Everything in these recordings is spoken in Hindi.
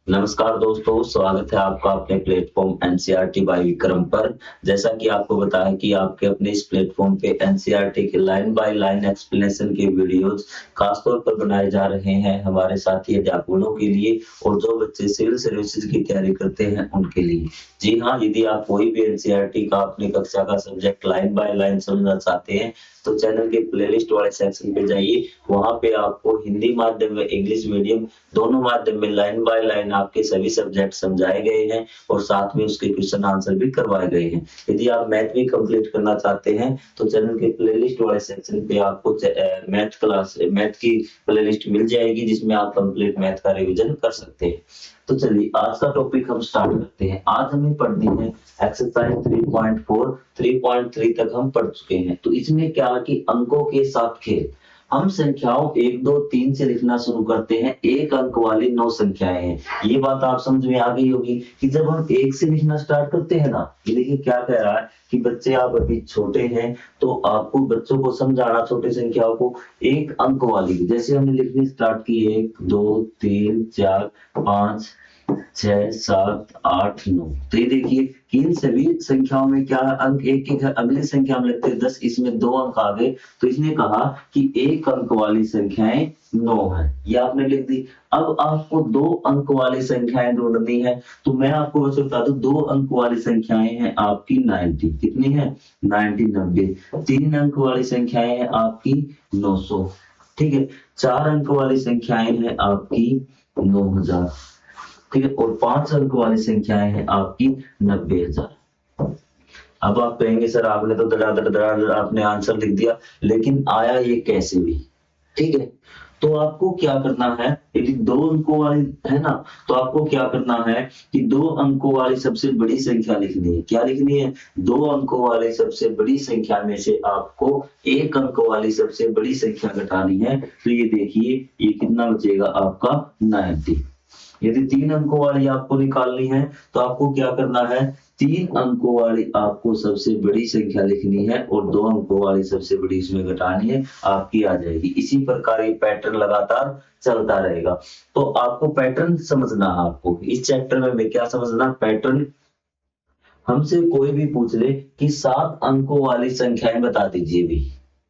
नमस्कार दोस्तों, स्वागत है आपका अपने प्लेटफॉर्म एनसीईआरटी बाय विक्रम पर। जैसा कि आपको बताया कि आपके अपने इस प्लेटफॉर्म पे एनसीईआरटी के लाइन बाय लाइन एक्सप्लेनेशन के वीडियोस खासतौर पर बनाए जा रहे हैं हमारे साथी अध्यापकों के लिए और जो बच्चे सिविल सर्विसेज की तैयारी करते हैं उनके लिए। जी हाँ, यदि आप कोई भी एनसीईआरटी का अपनी कक्षा का सब्जेक्ट लाइन बाय लाइन समझना चाहते हैं तो चैनल के प्लेलिस्ट वाले सेक्शन पे जाइए। वहां पे आपको हिंदी माध्यम में इंग्लिश मीडियम दोनों माध्यम में लाइन बाय लाइन आपके सभी सब्जेक्ट समझाए गए हैं और साथ में उसके क्वेश्चन आंसर भी करवाए गए हैं। यदि आप मैथ भी कंप्लीट करना चाहते हैं तो चैनल के प्लेलिस्ट वाले सेक्शन पे आपको मैथ की प्लेलिस्ट मिल जाएगी जिसमें आप कंप्लीट मैथ का रिवीजन कर सकते हैं। तो चलिए आज का टॉपिक हम स्टार्ट करते हैं। आज हमें पढ़नी है एक्सरसाइज 3.4। 3.3 तक हम पढ़ चुके हैं। तो इसमें क्या है कि अंकों के साथ खेल। हम संख्याओं 1 2 3 से लिखना शुरू करते हैं। एक अंक वाली 9 संख्याएं हैं। ये बात आप समझ में आ गई होगी कि जब हम 1 से लिखना स्टार्ट करते हैं ना, ये देखिए क्या कह रहा है कि बच्चे आप अभी छोटे हैं तो आपको बच्चों को समझाना छोटी संख्याओं को एक अंक वाली, जैसे हमने लिखनी स्टार्ट की 1 2 3 4 5 6 7 8 9। तो ये देखिए कि इन सभी संख्याओं में क्या अंक एक एक है। अगली संख्या में लिखते हैं 10, इसमें 2 अंक आ गए तो इसने कहा कि एक अंक वाली संख्याएं 9 है। ये आपने लिख दी। अब आपको 2 अंक वाली संख्याएं ढूंढनी है तो मैं आपको वैसे बता दूं 2 अंक वाली संख्याएं हैं आपकी 90। कितनी है? 90 90। 3 अंक वाली संख्याएं हैं आपकी 900। ठीक है। 4 अंक वाली संख्याएं हैं आपकी 9000। ठीक है। और 5 अंक वाली संख्याएं हैं आपकी 90,000। अब आप कहेंगे सर आपने तो धड़ाधड़ आपने आंसर लिख दिया, लेकिन आया ये कैसे भी? ठीक है। तो आपको क्या करना है, यदि 2 अंकों वाली है ना, तो आपको क्या करना है कि 2 अंकों वाली सबसे बड़ी संख्या लिखनी है। क्या लिखनी है? 2 अंकों वाली सबसे बड़ी संख्या में से आपको 1 अंक वाली सबसे बड़ी संख्या घटानी है। तो ये देखिए ये कितना बचेगा आपका 90। यदि 3 अंकों वाली आपको निकालनी है तो आपको क्या करना है, 3 अंकों वाली आपको सबसे बड़ी संख्या लिखनी है और 2 अंकों वाली सबसे बड़ी इसमें घटानी है, आपकी आ जाएगी। इसी प्रकार ये पैटर्न लगातार चलता रहेगा। तो आपको पैटर्न समझना है। आपको इस चैप्टर में क्या समझना? पैटर्न। हमसे कोई भी पूछ ले कि 7 अंकों वाली संख्याएं बता दीजिए भी,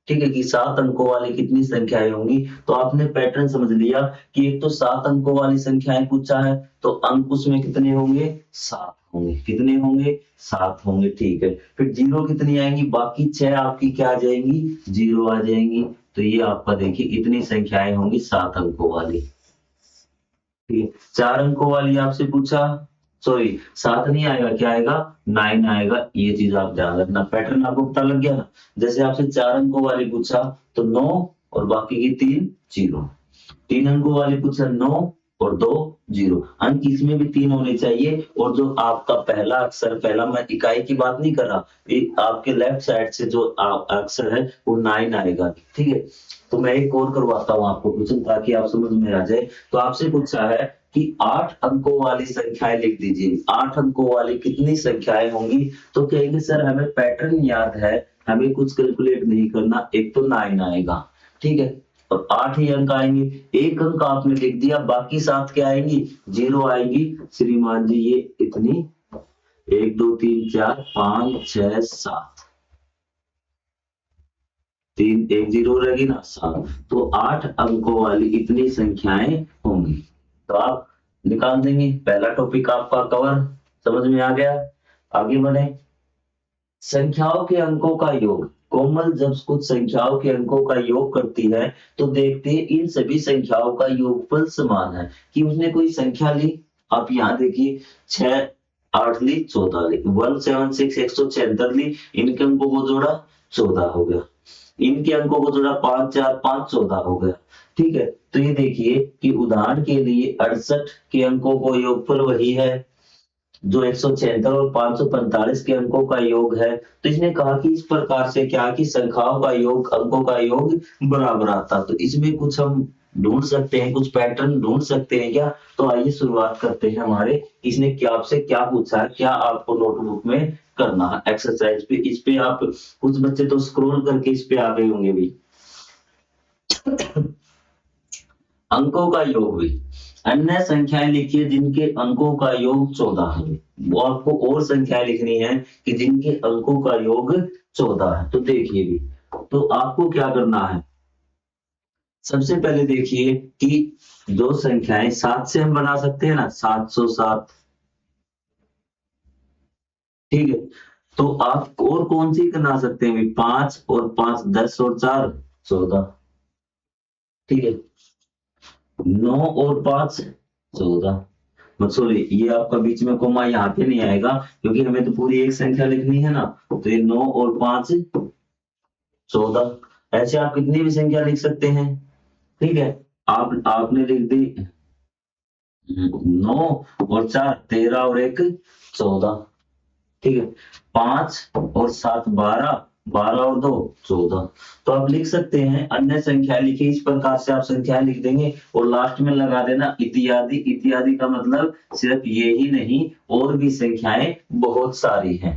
ठीक है, कि 7 अंकों वाली कितनी संख्याएं होंगी, तो आपने पैटर्न समझ लिया कि एक तो 7 अंकों वाली संख्याएं पूछा है तो अंक उसमें कितने होंगे? 7 होंगे। कितने होंगे? 7 होंगे। ठीक है। फिर जीरो कितनी आएंगी? बाकी 6 आपकी क्या आ जाएंगी? जीरो आ जाएंगी। तो ये आपका देखिए इतनी संख्याएं होंगी 7 अंकों वाली। ठीक है। 4 अंकों वाली आपसे पूछा, सॉरी 7 नहीं आएगा, क्या आएगा? 9 आएगा। ये चीज आप ध्यान रखना। पैटर्न आपको पता लग गया ना। जैसे आपसे 4 अंकों वाली पूछा तो 9 और बाकी की 3 जीरो। 3 अंकों वाली पूछा 9 और 2 जीरो। अंक इसमें भी 3 होने चाहिए। और जो आपका पहला अक्षर, पहला मैं इकाई की बात नहीं कर रहा, ये आपके लेफ्ट साइड से जो अक्षर है वो 9 आएगा। ठीक है। तो मैं एक और करवाता हूँ आपको क्वेश्चन ताकि आप समझ में आ जाए। तो आपसे पूछा है कि 8 अंकों वाली संख्याएं लिख दीजिए। 8 अंकों वाली कितनी संख्याएं होंगी? तो कहेंगे सर हमें पैटर्न याद है, हमें कुछ कैलकुलेट नहीं करना। एक तो 9 आएगा, ठीक है, और 8 ही अंक आएंगे। एक अंक आपने लिख दिया, बाकी 7 क्या आएंगी? जीरो आएंगी। श्रीमान जी ये इतनी 1 2 3 4 5 6 7, 3 1 जीरो रहेगी ना, 7। तो 8 अंकों वाली इतनी संख्याएं होंगी। तो आप निकाल देंगे। पहला टॉपिक आपका कवर, समझ में आ गया। आगे बढ़े। संख्याओं के अंकों का योग। कोमल जब कुछ संख्याओं के अंकों का योग करती है तो देखते हैं इन सभी संख्याओं का योगफल समान है। कि उसने कोई संख्या ली, आप यहाँ देखिए 6 8 ली 14 ली, 176 176 ली, इनके अंकों को जोड़ा 14 हो गया। इनके अंकों को जोड़ा 5 4 5 14 हो गया। ठीक है। तो ये देखिए कि उदाहरण के लिए 68 के अंकों को योगफल वही है जो 176 और 545 के अंकों का योग है। तो इसने कहा कि इस प्रकार से क्या कि संख्याओं का योग, अंकों का योग बराबर आता। तो इसमें कुछ हम ढूंढ सकते हैं, कुछ पैटर्न ढूंढ सकते हैं क्या? तो आइए शुरुआत करते हैं। हमारे इसने क्या आपसे क्या पूछा है, क्या आपको नोटबुक में करना है एक्सरसाइज पे। इस पे आप कुछ बच्चे तो स्क्रॉल करके इस पे आ गए होंगे भी। अंकों का योग भी। अन्य संख्याएं लिखिए जिनके अंकों का योग 14 है। वो आपको और संख्याएं लिखनी है कि जिनके अंकों का योग 14 है। तो देखिए भी, तो आपको क्या करना है, सबसे पहले देखिए कि दो संख्याएं 7 से हम बना सकते हैं ना, 707, ठीक है। तो आप और कौन सी बना सकते हैं, 5 और 5 10 और 4 14, ठीक है। 9 और 5 14, मत सॉरी, ये आपका बीच में कोमा यहाँ पे नहीं आएगा क्योंकि हमें तो पूरी एक संख्या लिखनी है ना। तो ये 9 और 5 14, ऐसे आप कितनी भी संख्या लिख सकते हैं, ठीक है। आपने लिख दी 9 और 4 13 और 1 14, ठीक है। 5 और 7 12, 12 और 2 14। तो आप लिख सकते हैं अन्य संख्या लिखिए, इस प्रकार से आप संख्याएं लिख देंगे और लास्ट में लगा देना इत्यादि। इत्यादि का मतलब सिर्फ ये ही नहीं, और भी संख्याएं बहुत सारी हैं।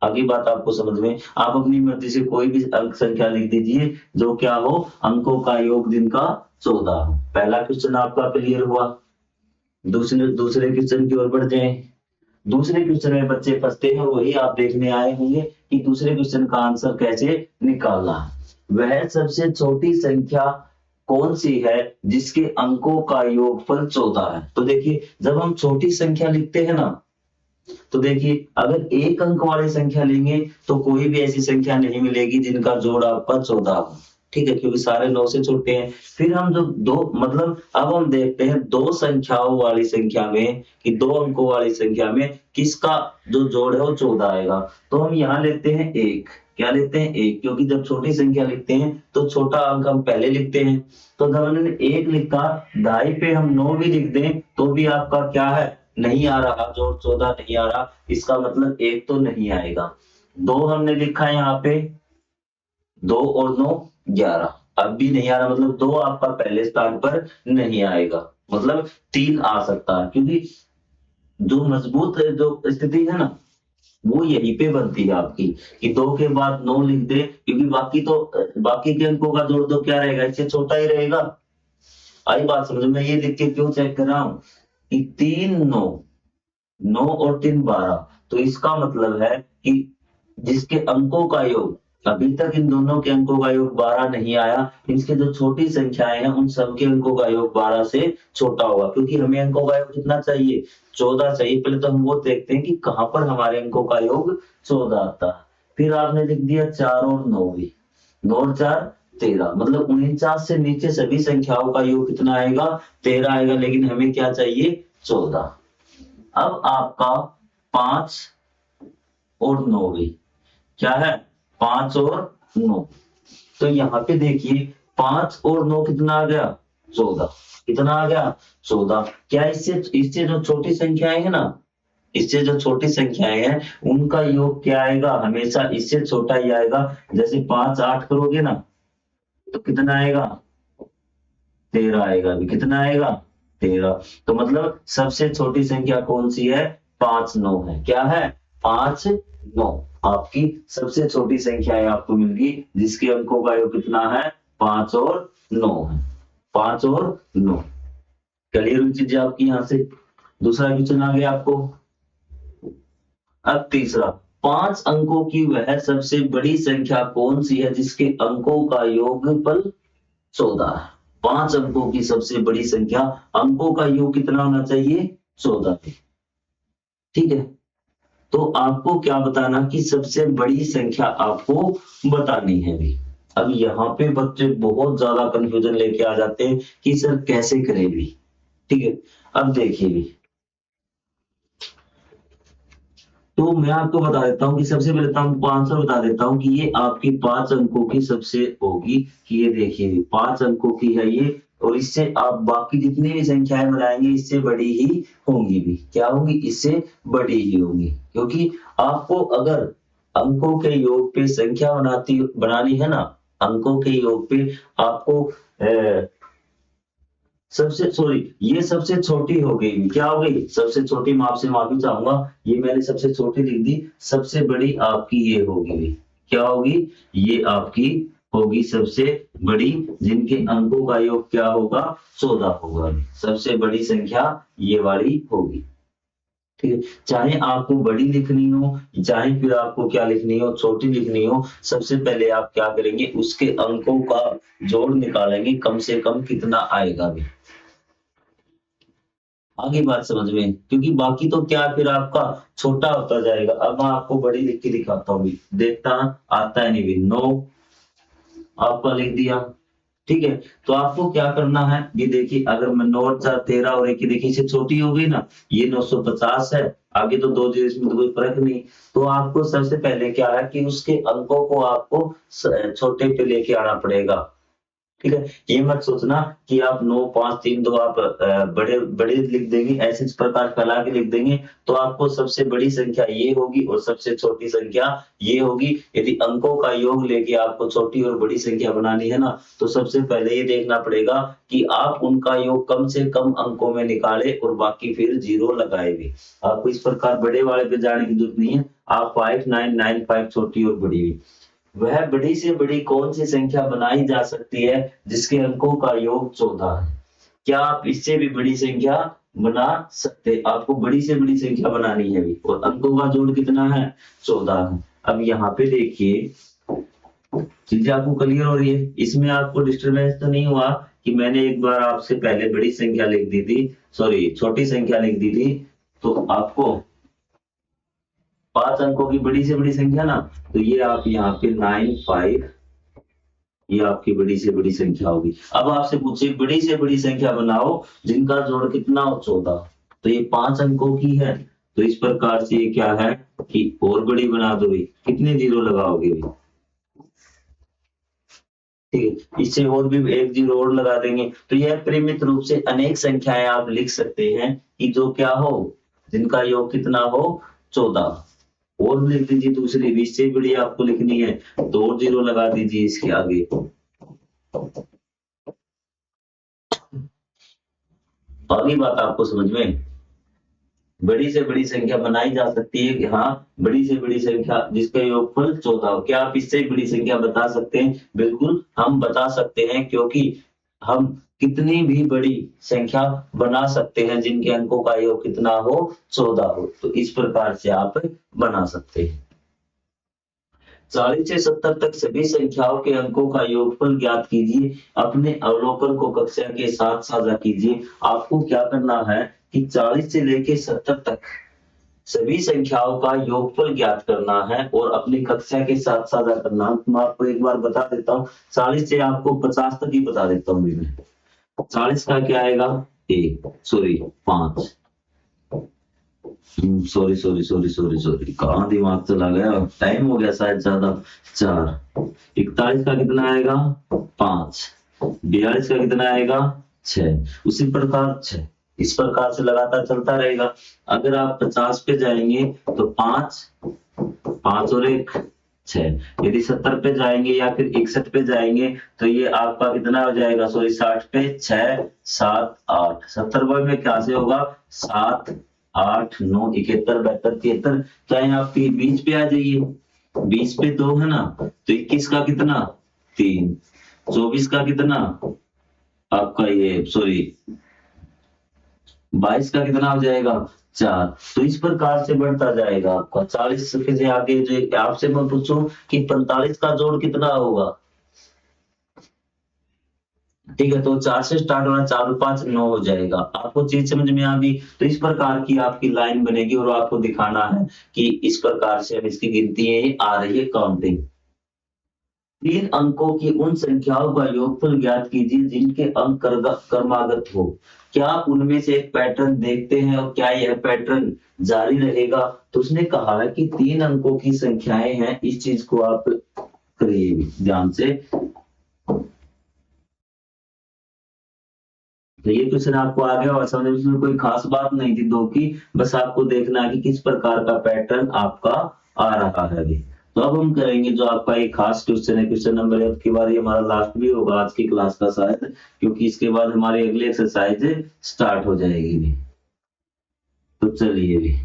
आगे बात आपको समझ में, आप अपनी मर्जी से कोई भी अंक संख्या लिख दीजिए जो क्या हो, अंकों का योग जिनका 14 हो। पहला क्वेश्चन आपका क्लियर हुआ। दूसरे क्वेश्चन की ओर बढ़ जाएं। दूसरे क्वेश्चन में बच्चे फंसते हैं, वही आप देखने आए होंगे कि दूसरे क्वेश्चन का आंसर कैसे निकालना है। वह सबसे छोटी संख्या कौन सी है जिसके अंकों का योगफल 14 है। तो देखिए, जब हम छोटी संख्या लिखते हैं ना, तो देखिए अगर एक अंक वाली संख्या लेंगे तो कोई भी ऐसी संख्या नहीं मिलेगी जिनका जोड़ आपका 14 हो, ठीक है, क्योंकि सारे 9 से छोटे हैं। फिर हम जो दो मतलब अब हम देखते हैं दो संख्याओं वाली संख्या में कि दो अंकों वाली संख्या में किसका जो जोड़ है वो 14 आएगा। तो हम यहाँ लेते हैं एक, क्या लेते हैं एक, क्योंकि जब छोटी संख्या लिखते हैं तो छोटा अंक हम पहले लिखते हैं। तो जब हमने एक लिखा, ढाई पे हम 9 भी लिख दें तो भी आपका क्या है, नहीं आ रहा, जोड़ 14 नहीं आ रहा, इसका मतलब एक तो नहीं आएगा। दो हमने लिखा है यहाँ पे, 2 और 9 11, अब भी नहीं आ रहा, मतलब 2 आपका पहले स्थान पर नहीं आएगा, मतलब 3 आ सकता है, क्योंकि जो मजबूत जो स्थिति है ना वो यहीं पे बनती है आपकी कि 2 के बाद 9 लिख दे, क्योंकि बाकी के अंकों का जोड़ तो क्या रहेगा, इससे छोटा ही रहेगा। आई बात समझ में, ये लिख के क्यों चेक कर रहा हूं कि 3 9, 9 और 3 12, तो इसका मतलब है कि जिसके अंकों का योग, अभी तक इन दोनों के अंकों का योग 12 नहीं आया, इसके जो छोटी संख्याएं हैं उन सबके अंकों का योग 12 से छोटा होगा, क्योंकि हमें अंकों का योग कितना चाहिए, 14 चाहिए। पहले तो हम वो देखते हैं कि कहां पर हमारे अंकों का योग 14 आता है। फिर आपने लिख दिया 4 और 9 भी, 9 और 4 13, मतलब 49 से नीचे सभी संख्याओं का योग कितना आएगा, 13 आएगा, लेकिन हमें क्या चाहिए, 14। अब आपका 5 और 9 भी क्या है, 5 और 9, तो यहाँ पे देखिए 5 और 9 कितना आ गया, 14, कितना आ गया, 14। क्या इससे इससे जो छोटी संख्याएं है ना, इससे जो छोटी संख्याएं हैं उनका योग क्या आएगा, हमेशा इससे छोटा ही आएगा। जैसे 5 8 करोगे ना तो कितना आएगा, 13 आएगा, भी कितना आएगा, 13। तो मतलब सबसे छोटी संख्या कौन सी है, 5 9 है, क्या है, 5 9, आपकी सबसे छोटी संख्या है, आपको मिल गई जिसके अंकों का योग कितना है, 5 और 9 है, 5 और 9। क्लियर हुई चीजें आपकी यहाँ से। दूसरा क्वेश्चन आ गया आपको। अब तीसरा, 5 अंकों की वह सबसे बड़ी संख्या कौन सी है जिसके अंकों का योगफल 14 है। 5 अंकों की सबसे बड़ी संख्या, अंकों का योग कितना होना चाहिए, 14, ठीक है। तो आपको क्या बताना कि सबसे बड़ी संख्या आपको बतानी है भी। अब यहाँ पे बच्चे बहुत ज्यादा कंफ्यूजन लेके आ जाते हैं कि सर कैसे करें भी, ठीक है। अब देखिए भी, तो मैं आपको बता देता हूँ कि सबसे पहले तो आपको आंसर बता देता हूँ कि ये आपकी 5 अंकों की सबसे होगी, कि ये देखिए 5 अंकों की है ये, और इससे आप बाकी जितनी भी संख्याएं बनाएंगे इससे बड़ी ही होंगी भी, क्या होंगी, इससे बड़ी ही होंगी, क्योंकि आपको अगर अंकों के योग पे संख्या बनानी है ना, अंकों के योग पे आपको ये सबसे छोटी हो गई, क्या हो गई, सबसे छोटी, मैं आपसे माफी चाहूंगा, ये मैंने सबसे छोटी लिख दी, सबसे बड़ी आपकी ये होगी, क्या होगी, ये आपकी होगी सबसे बड़ी, जिनके अंकों का योग क्या होगा, 14 होगा। सबसे बड़ी संख्या ये वाली होगी। ठीक है, चाहे आपको बड़ी लिखनी हो, चाहे फिर आपको क्या लिखनी हो, छोटी लिखनी हो, सबसे पहले आप क्या करेंगे, उसके अंकों का जोड़ निकालेंगे, कम से कम कितना आएगा भी। आगे बात समझ में, क्योंकि बाकी तो क्या फिर आपका छोटा होता जाएगा। अब मैं आपको बड़ी लिख के दिखाता हूँ, देखता आता है नहीं भी, 9 आपका लिख दिया। ठीक है, तो आपको क्या करना है, ये देखिए, अगर मैं 9 और 4 13 और एक देखिए, इससे छोटी हो गई ना, ये 950 है, आगे तो 2 जीरो, इसमें तो कोई फर्क नहीं। तो आपको सबसे पहले क्या है कि उसके अंकों को आपको छोटे पे लेके आना पड़ेगा। ठीक है, ये मत सोचना कि आप 9 5 3 2 आप बड़े बड़े लिख देंगे, ऐसे इस प्रकार फैला के लिख देंगे, तो आपको सबसे बड़ी संख्या ये होगी और सबसे छोटी संख्या ये होगी। यदि अंकों का योग लेके आपको छोटी और बड़ी संख्या बनानी है ना, तो सबसे पहले ये देखना पड़ेगा कि आप उनका योग कम से कम अंकों में निकाले और बाकी फिर जीरो लगाए भी। आपको इस प्रकार बड़े वाले पे जाने की जरूरत नहीं है, आप 5 9 9 5 छोटी और बड़ी भी। वह बड़ी से बड़ी कौन सी संख्या बनाई जा सकती है जिसके अंकों का योग 14 है? क्या आप इससे भी बड़ी संख्या बना सकते? आपको बड़ी से बड़ी संख्या बनानी है भी, और अंकों का जोड़ कितना है, 14 है। अब यहाँ पे देखिए, चीजें आपको क्लियर हो रही है, इसमें आपको डिस्टरबेंस तो नहीं हुआ कि मैंने एक बार आपसे पहले बड़ी संख्या लिख दी थी, सॉरी छोटी संख्या लिख दी थी, तो आपको 5 अंकों की बड़ी से बड़ी संख्या ना, तो ये आप यहाँ पे 9 5, ये आपकी बड़ी से बड़ी संख्या होगी। अब आपसे पूछे बड़ी से बड़ी संख्या बनाओ जिनका जोड़ कितना हो, 14, तो ये 5 अंकों की है, तो इस प्रकार से ये क्या है कि और बड़ी बना दो, कितने जीरो लगाओगे, ठीक है, इससे और भी एक जीरो और लगा देंगे, तो यह परिमित रूप से अनेक संख्याएं आप लिख सकते हैं कि जो क्या हो, जिनका योग कितना हो, 14। और लिख दीजिए दूसरी, 20 से बड़ी आपको लिखनी है, तो और जीरो लगा दीजिए इसके आगे। आगे बात आपको समझ में, बड़ी से बड़ी संख्या बनाई जा सकती है कि हाँ, बड़ी से बड़ी संख्या जिसका योगफल 14 हो। क्या आप इससे बड़ी संख्या बता सकते हैं? बिल्कुल हम बता सकते हैं, क्योंकि हम कितनी भी बड़ी संख्या बना सकते हैं जिनके अंकों का योग कितना हो, 14 हो। तो इस प्रकार से आप बना सकते हैं। 40 से 70 तक सभी संख्याओं के अंकों का योगफल ज्ञात कीजिए। अपने अवलोकन को कक्षा के साथ साझा कीजिए। आपको क्या करना है कि 40 से लेके 70 तक सभी संख्याओं का योगफल ज्ञात करना है और अपनी कक्षा के साथ साझा करना। मैं आपको एक बार बता देता हूँ, 40 से आपको 50 तक ही बता देता हूँ मैं। 40 का क्या आएगा, 5, sorry sorry sorry sorry sorry, कहाँ दिमाग चला गया, टाइम हो गया शायद ज्यादा, 4। 41 का कितना आएगा, 5। 42 का कितना आएगा, 6। उसी प्रकार 6, इस प्रकार से लगातार चलता रहेगा। अगर आप 50 पे जाएंगे तो 5 5 और 1 6। यदि 70 पे जाएंगे या फिर 61 पे जाएंगे तो ये आपका कितना हो जाएगा, सॉरी 60 पे 6 7 8। 70 में क्या से होगा, 7 8 9 71 72 73। चाहे आप 20 पे आ जाइए, 20 पे 2 है ना, तो 21 का कितना, 3। 24 का कितना आपका, ये सॉरी 22 का कितना हो जाएगा, 4। तो इस प्रकार से बढ़ता जाएगा आपका। 40 से आगे जो आपसे मैं पूछूं कि 45 का जोड़ कितना होगा, ठीक है, तो 4 से स्टार्ट होना, 4 और 5 9 हो जाएगा। आपको चीज समझ में आ गई? तो इस प्रकार की आपकी लाइन बनेगी और आपको दिखाना है कि इस प्रकार से अब इसकी गिनती आ रही है, काउंटिंग। 3 अंकों की उन संख्याओं का योगफल ज्ञात कीजिए जिनके अंक क्रमागत हो। क्या उनमें से एक पैटर्न देखते हैं और क्या यह पैटर्न जारी रहेगा? तो उसने कहा है कि 3 अंकों की संख्याएं हैं, इस चीज को आप करिए ध्यान से। तो ये क्वेश्चन आपको आ गया और समझ में, इसमें कोई खास बात नहीं थी दो की, बस आपको देखना है कि किस प्रकार का पैटर्न आपका आ रहा है अभी। तो अब हम करेंगे जो आपका एक खास क्वेश्चन है, क्वेश्चन नंबर 1 की बार, ये हमारा लास्ट भी होगा आज की क्लास का शायद, क्योंकि इसके बाद हमारी अगली एक्सरसाइज स्टार्ट हो जाएगी भी। तो चलिए भी,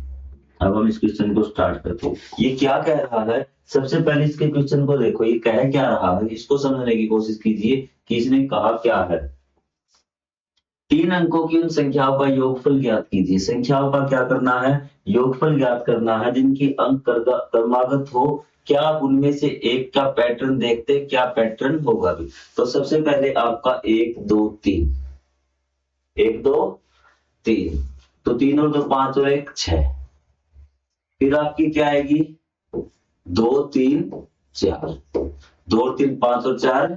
अब हम इस क्वेश्चन को स्टार्ट करते हैं। ये क्या कह रहा है, सबसे पहले इसके क्वेश्चन को देखो, ये कह क्या रहा है, इसको समझने की कोशिश कीजिए कि इसने कहा क्या है। 3 अंकों की उन संख्याओं का योगफल ज्ञात कीजिए। संख्याओं का क्या करना है, योगफल ज्ञात करना है जिनकी अंक क्रमागत हो। क्या आप उनमें से एक का पैटर्न देखते, क्या पैटर्न होगा भी। तो सबसे पहले आपका 1 2 3, 1 2 3, तो 3 और 2 5 और 1 6। फिर आपकी क्या आएगी, 2 3 4, 2 और 3 5 और 4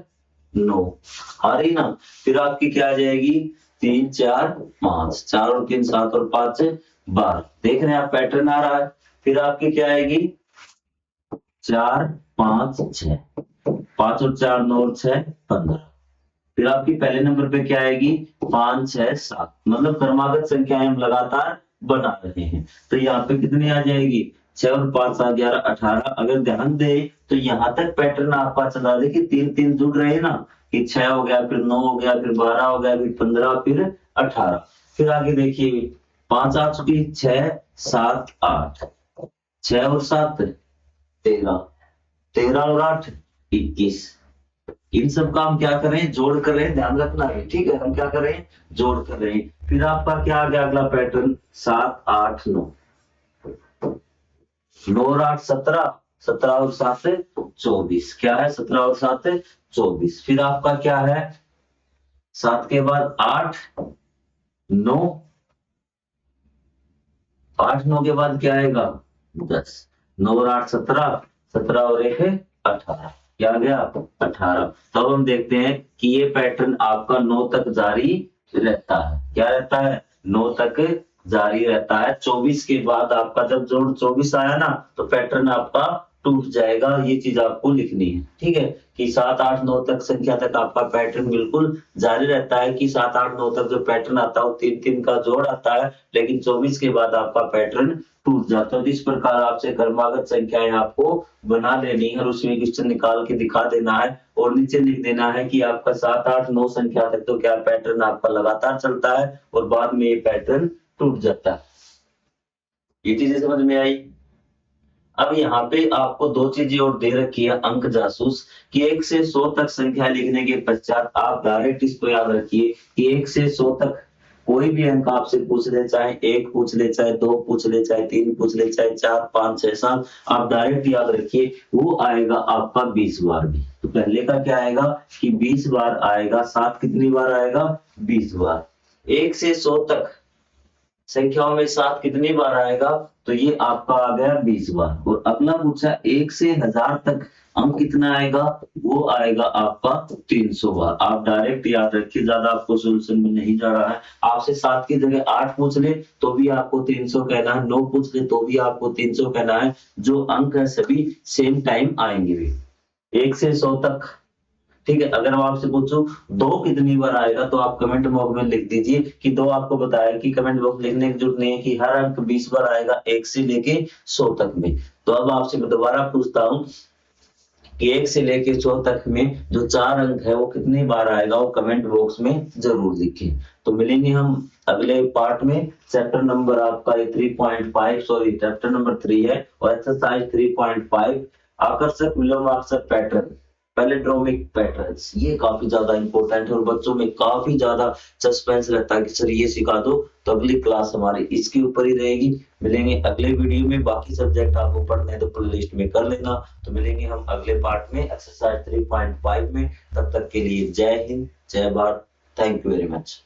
9, आ रही ना। फिर आपकी क्या आ जाएगी, 3 4 5, 4 और 3 7 और 5 12। देख रहे हैं आप, पैटर्न आ रहा है। फिर आपकी क्या आएगी, 4 5 6, 5 और 4 9 और 6 15। फिर आपकी पहले नंबर पे क्या आएगी, 5 6 7, मतलब क्रमागत संख्याएं हम लगातार बना रहे हैं। तो यहाँ पे कितनी आ जाएगी, 6 और 5 7 11 18। अगर ध्यान दे तो यहाँ तक पैटर्न आपका चला दे कि 3 3 जुड़ रहे हैं ना, कि 6 हो गया, फिर 9 हो गया, फिर 12 हो गया, फिर 15, फिर 18। फिर आगे देखिए, 5 8 6 7 8, 6 और 7 13, 13 और 8 21। इन सब का हम क्या करें, जोड़ कर रहे हैं, ध्यान रखना है, ठीक है। हम क्या करें, जोड़ कर रहे हैं। फिर आपका क्या आ गया अगला पैटर्न, 7 8 9, 9 और 8 17, 17 और 7 24। क्या है, 17 और 7 24। फिर आपका क्या है, 7 के बाद 8 9, 8 9 के बाद क्या आएगा, 10, 9 और 8 17, 17 और 1 18। क्या आ गया, 18। तब हम देखते हैं कि ये पैटर्न आपका 9 तक जारी रहता है। क्या रहता है, 9 तक जारी रहता है। 24 के बाद आपका जब जोड़ 24 आया ना, तो पैटर्न आपका टूट जाएगा। ये चीज आपको लिखनी है, ठीक है, कि 7 8 9 तक संख्या तक आपका पैटर्न बिल्कुल जारी रहता है। कि 7 8 9 तक जो पैटर्न आता है वो 3 3 का जोड़ आता है, लेकिन 24 के बाद आपका पैटर्न टूट जाता है। तो इस प्रकार आपसे क्रमागत संख्याएं आपको बना लेनी है और उसमें क्वेश्चन निकाल के दिखा देना है और नीचे लिख देना है कि आपका 7 8 9 संख्या तक तो क्या पैटर्न आपका लगातार चलता है और बाद में ये पैटर्न टूट जाता है। ये चीजें समझ में आई। अब यहाँ पे आपको 2 चीजें और दे रखी है अंक जासूस, कि 1 से 100 तक संख्या लिखने के पश्चात आप डायरेक्ट इसको याद रखिए कि 1 से 100 तक कोई भी अंक आपसे पूछ ले, चाहे 1 पूछ ले, चाहे 2 पूछ ले, चाहे 3 पूछ ले, चाहे 4 5 6 7, आप डायरेक्ट याद रखिए वो आएगा आपका 20 बार भी। तो पहले का क्या आएगा कि 20 बार आएगा, 7 कितनी बार आएगा, 20 बार। 1 से 100 तक संख्याओं में 7 कितनी बार आएगा, तो ये आपका आ गया 20 बार। और अगला पूछा 1 से 1000 तक अंक कितना आएगा, वो आएगा आपका 300 बार। आप डायरेक्ट याद रखिए, ज्यादा आपको सोल्यूशन में नहीं जा रहा है। आपसे 7 की जगह 8 पूछ ले तो भी आपको 300 कहना है, 9 पूछ ले तो भी आपको 300 कहना है। जो अंक है सभी सेम टाइम आएंगे भी 1 से 100 तक, ठीक है। अगर मैं आपसे पूछूं 2 कितनी बार आएगा, तो आप कमेंट बॉक्स में लिख दीजिए कि 2 आपको बताया कि कमेंट बॉक्स लिखने की जरूरत नहीं है कि हर अंक 20 बार आएगा 1 से लेके 100 तक में। तो अब आपसे मैं दोबारा पूछता हूं कि 1 से लेके 100 तक में जो 4 अंक है वो कितनी बार आएगा, वो कमेंट बॉक्स में जरूर लिखें। तो मिलेंगे हम अगले पार्ट में। चैप्टर नंबर आपका 3.5, सॉरी चैप्टर नंबर 3 है और एक्सरसाइज 3.5 आकर्षक विलोमाक्षर पैटर्न, पैलिंड्रोमिक पैटर्न्स। ये काफी ज्यादा इंपॉर्टेंट है और बच्चों में काफी ज्यादा सस्पेंस रहता है कि सर ये सिखा दो। तो अगली क्लास हमारी इसके ऊपर ही रहेगी। मिलेंगे अगले वीडियो में। बाकी सब्जेक्ट आपको पढ़ने हैं तो प्ले लिस्ट में कर लेना। तो मिलेंगे हम अगले पार्ट में एक्सरसाइज 3.5 में। तब तक के लिए जय हिंद, जय Bharat, thank you very much.